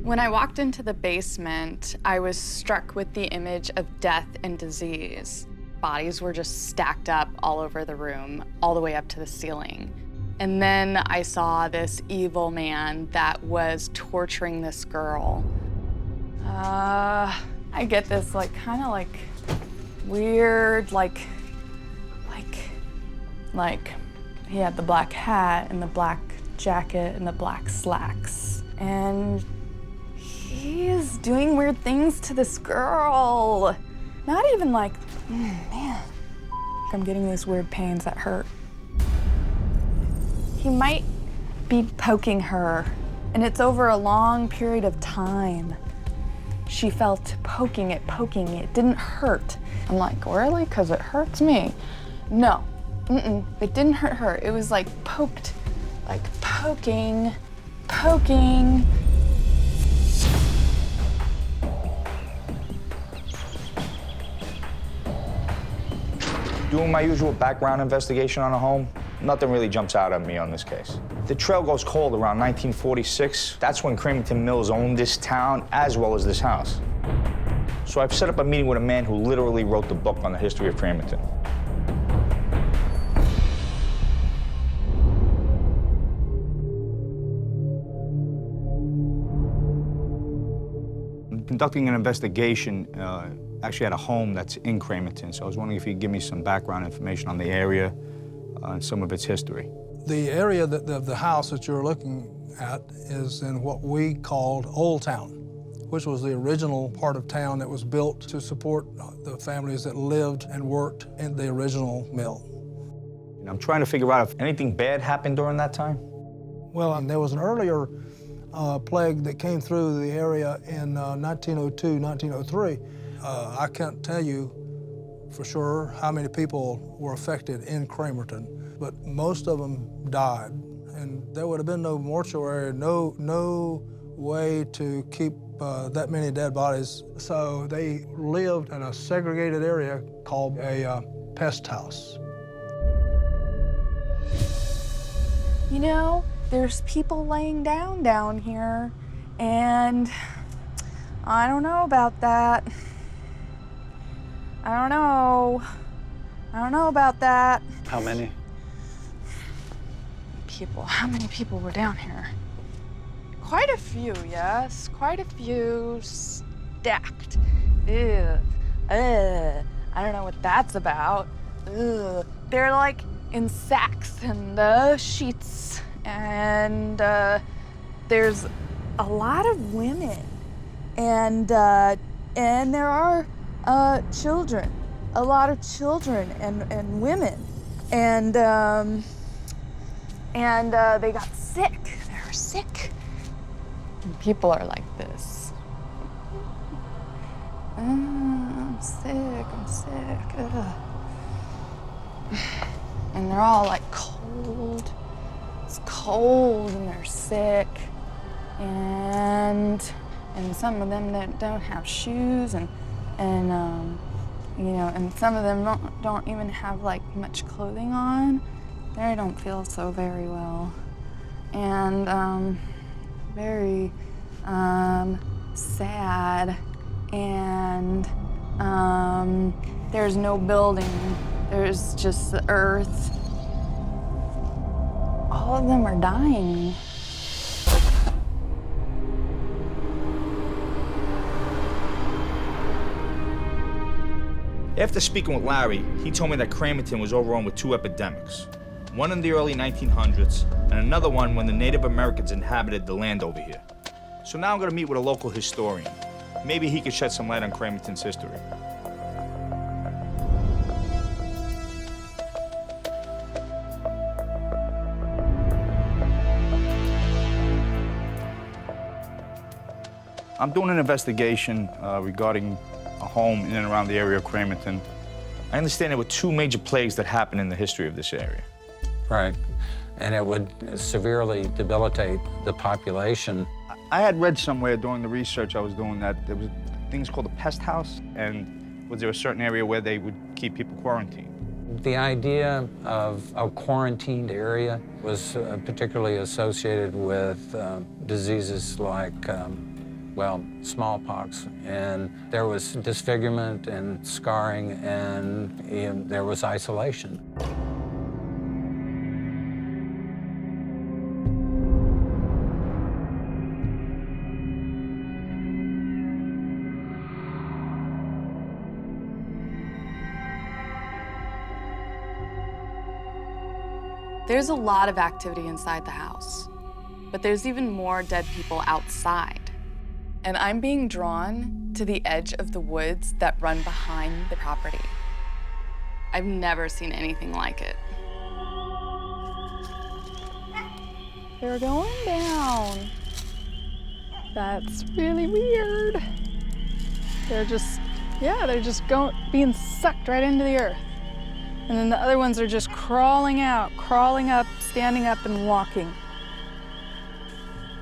When I walked into the basement, I was struck with the image of death and disease. Bodies were just stacked up all over the room, all the way up to the ceiling. And then I saw this evil man that was torturing this girl. I get this kind of weird, like he had the black hat and the black jacket and the black slacks. And he is doing weird things to this girl. Not even man, I'm getting these weird pains that hurt. He might be poking her, and it's over a long period of time. She felt poking it, didn't hurt. I'm like, really? Because it hurts me. No, it didn't hurt her. It was poked, poking. Doing my usual background investigation on a home, nothing really jumps out at me on this case. The trail goes cold around 1946. That's when Cramerton Mills owned this town as well as this house. So I've set up a meeting with a man who literally wrote the book on the history of Cramerton. I'm conducting an investigation actually at a home that's in Cramerton, so I was wondering if you could give me some background information on the area and some of its history. The area of the house that you're looking at is in what we called Old Town, which was the original part of town that was built to support the families that lived and worked in the original mill. And I'm trying to figure out if anything bad happened during that time. Well, there was an earlier plague that came through the area in 1902, 1903. I can't tell you for sure how many people were affected in Cramerton, but most of them died. And there would have been no mortuary, no way to keep that many dead bodies. So they lived in a segregated area called a pest house. You know, there's people laying down here, and I don't know about that. I don't know about that. How many? How many people were down here? Quite a few, yes. Quite a few stacked. Ew. I don't know what that's about. Ugh. They're in sacks and sheets, and there's a lot of women, and there are children, a lot of children and women, and they got sick. They were sick. And people are like this. I'm sick. Ugh. And they're all cold. It's cold and they're sick. And some of them that don't have shoes and some of them don't even have much clothing on. They don't feel so very well. And very sad. And there's no building. There's just the earth. All of them are dying. After speaking with Larry, he told me that Cramerton was overrun with two epidemics. One in the early 1900s, and another one when the Native Americans inhabited the land over here. So now I'm gonna meet with a local historian. Maybe he could shed some light on Cramerton's history. I'm doing an investigation regarding a home in and around the area of Cramerton. I understand there were two major plagues that happened in the history of this area. Right. And it would severely debilitate the population. I had read somewhere during the research I was doing that there was things called a pest house, and was there a certain area where they would keep people quarantined? The idea of a quarantined area was particularly associated with diseases like well, smallpox. And there was disfigurement and scarring, and there was isolation. There's a lot of activity inside the house, but there's even more dead people outside. And I'm being drawn to the edge of the woods that run behind the property. I've never seen anything like it. They're going down. That's really weird. They're just being sucked right into the earth. And then the other ones are just crawling out, crawling up, standing up, and walking.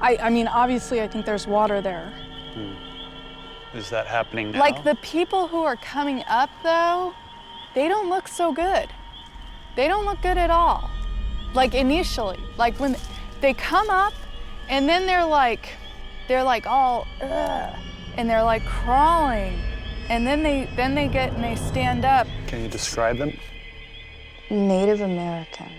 I mean, obviously, I think there's water there. Is that happening now? Like, the people who are coming up, though, they don't look so good. They don't look good at all. Like, initially. Like, when they come up, and then they're like all, ugh, and they're like crawling. And then they get and they stand up. Can you describe them? Native American.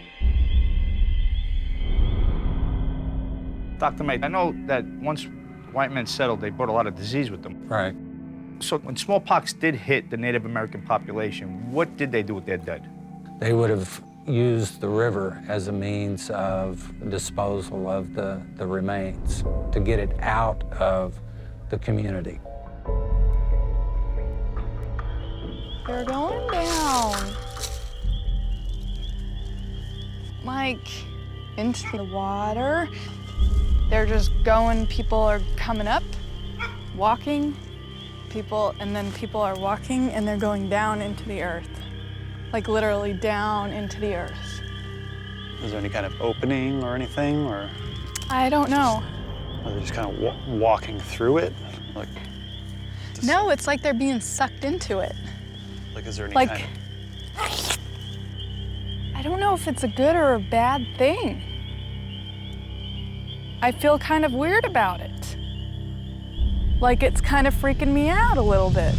Dr. May, I know that once white men settled, they brought a lot of disease with them. Right. So when smallpox did hit the Native American population, what did they do with their dead? They would have used the river as a means of disposal of the remains to get it out of the community. They're going down. Like, into the water. They're just going, people are coming up, walking, and then people are walking and they're going down into the earth. Like, literally down into the earth. Is there any kind of opening or anything, or? I don't know. Are they just kind of walking through it? Like, No, it's like they're being sucked into it. Like, is there any Like, kind of... I don't know if it's a good or a bad thing. I feel kind of weird about it. Like, it's kind of freaking me out a little bit.